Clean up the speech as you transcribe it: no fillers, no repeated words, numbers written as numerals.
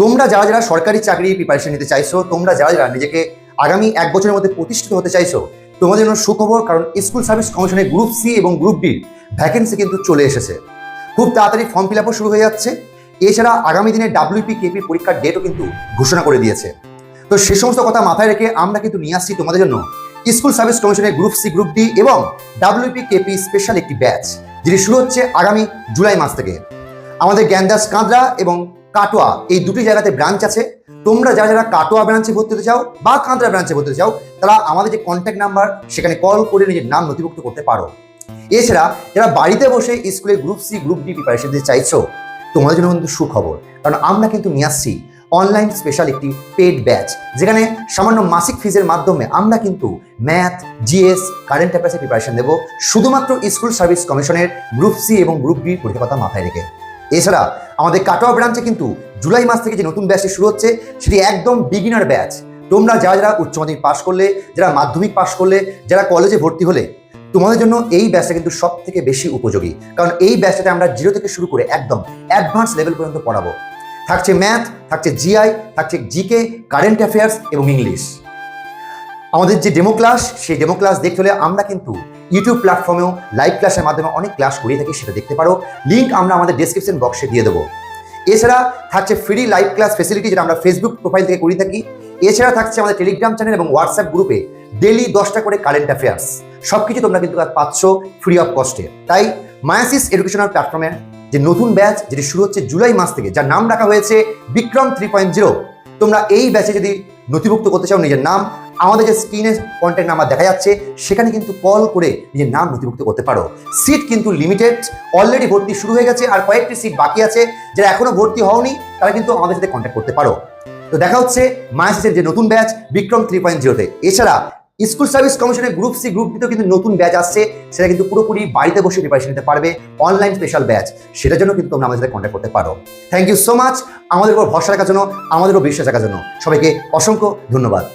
তোমরা যারা যারা সরকারি চাকরি প্রিপারেশন নিতে চাইছো, তোমরা যারা যারা নিজেকে আগামী 1 বছরের মধ্যে প্রতিষ্ঠিত হতে চাইছো, তোমাদের জন্য সুখবর। কারণ স্কুল সার্ভিস কমিশনের গ্রুপ সি এবং গ্রুপ ডি ভ্যাকেন্সি কিন্তু চলে এসেছে। খুব তাড়াতাড়ি ফর্ম ফিল আপও শুরু হয়ে যাচ্ছে। এছাড়া আগামী দিনে WP/KP পরীক্ষার ডেটও কিন্তু ঘোষণা করে দিয়েছে। তো সে সমস্ত কথা মাথায় রেখে আমরা কিন্তু নিয়ে আসছি তোমাদের জন্য স্কুল সার্ভিস কমিশনের গ্রুপ সি, গ্রুপ ডি এবং WP/KP স্পেশাল একটি ব্যাচ, যেটি শুরু হচ্ছে আগামী জুলাই মাস থেকে। আমাদের জ্ঞানদাস কাঁদরা এবং কাটোয়া এই দুটি জায়গাতে ব্রাঞ্চ আছে। তোমরা যারা যারা কাটোয়া ব্রাঞ্চে ভর্তি হতে চাও বা কাঁদরা ব্রাঞ্চে ভর্তি হতে চাও, তারা আমাদের যে কন্ট্যাক্ট নাম্বার সেখানে কল করে নিজের নাম নথিভুক্ত করতে পারো। এছাড়া যারা বাড়িতে বসে স্কুলে group C, group D preparation দিতে চাইছো, তোমাদের জন্য কিন্তু সুখবর। কারণ আমরা কিন্তু নিয়ে আসছি অনলাইন স্পেশাল একটি পেড ব্যাচ, যেখানে সামান্য মাসিক ফিজের মাধ্যমে আমরা কিন্তু ম্যাথ, জিএস, কারেন্ট অ্যাফেয়ার্সের প্রিপারেশন দেবো, শুধুমাত্র স্কুল সার্ভিস কমিশনের গ্রুপ সি এবং গ্রুপ ডি পরীক্ষার কথা মাথায় রেখে। এছাড়া আমাদের কাটোয়া ব্রাঞ্চে কিন্তু জুলাই মাস থেকে যে নতুন ব্যাচটি শুরু হচ্ছে, সেটি একদম বিগিনার ব্যাচ। তোমরা যারা যারা উচ্চ মাধ্যমিক পাশ করলে, যারা মাধ্যমিক পাশ করলে, যারা কলেজে ভর্তি হলে, তোমাদের জন্য এই ব্যাচটা কিন্তু সব থেকে বেশি উপযোগী। কারণ এই ব্যাচটাতে আমরা 0 থেকে শুরু করে একদম অ্যাডভান্স লেভেল পর্যন্ত পড়াবো। থাকছে ম্যাথ, থাকছে জিআই, থাকছে জিকে, কারেন্ট অ্যাফেয়ার্স এবং ইংলিশ। আমাদের যে ডেমো ক্লাস, সেই ডেমো ক্লাস দেখতে হলে আমরা কিন্তু ইউটিউব প্ল্যাটফর্মেও লাইভ ক্লাসের মাধ্যমে অনেক ক্লাস করিয়ে থাকি, সেটা দেখতে পারো। লিঙ্ক আমরা আমাদের ডেসক্রিপশন বক্সে দিয়ে দেবো। এছাড়া থাকছে ফ্রি লাইভ ক্লাস ফেসিলিটি, যেটা আমরা ফেসবুক প্রোফাইল থেকে করিয়ে থাকি। এছাড়া থাকছে আমাদের টেলিগ্রাম চ্যানেল এবং হোয়াটসঅ্যাপ গ্রুপে ডেলি 10টা করে কারেন্ট অ্যাফেয়ার্স। সবকিছু তোমরা কিন্তু পাচ্ছ ফ্রি অফ কস্টে। তাই মায়াসিস এডুকেশনাল প্ল্যাটফর্মের যে নতুন ব্যাচ, যেটি শুরু হচ্ছে জুলাই মাস থেকে, যার নাম রাখা হয়েছে বিক্রম 3.0, তোমরা এই ব্যাচে যদি নথিভুক্ত করতে চাও নিজের নাম, আমাদের যে স্ক্রিনে কন্ট্যাক্ট নাম্বার দেখা যাচ্ছে সেখানে কিন্তু কল করে নিজের নাম নথিভুক্ত করতে পারো। সিট কিন্তু লিমিটেড, অলরেডি ভর্তি শুরু হয়ে গেছে, আর কয়েকটি সিট বাকি আছে। যারা এখনো ভর্তি হওনি তারা কিন্তু আমাদের সাথে কন্ট্যাক্ট করতে পারো। তো দেখা হচ্ছে মায়াসিসের যে নতুন ব্যাচ বিক্রম 3.0-তে। এছাড়া স্কুল সার্ভিস কমিশনের গ্রুপ সি, গ্রুপ ডিতেও কিন্তু নতুন ব্যাচ আসছে, সেটা কিন্তু পুরোপুরি বাড়িতে বসে প্রিপারেশন নিতে পারবে, অনলাইন স্পেশাল ব্যাচ। সেটার জন্য কিন্তু তোমরা আমাদের সাথে কন্ট্যাক্ট করতে পারো। থ্যাংক ইউ সো মাচ আমাদের উপর ভরসা রাখার জন্য, আমাদের উপর বিশ্বাস রাখার জন্য। সবাইকে অসংখ্য ধন্যবাদ।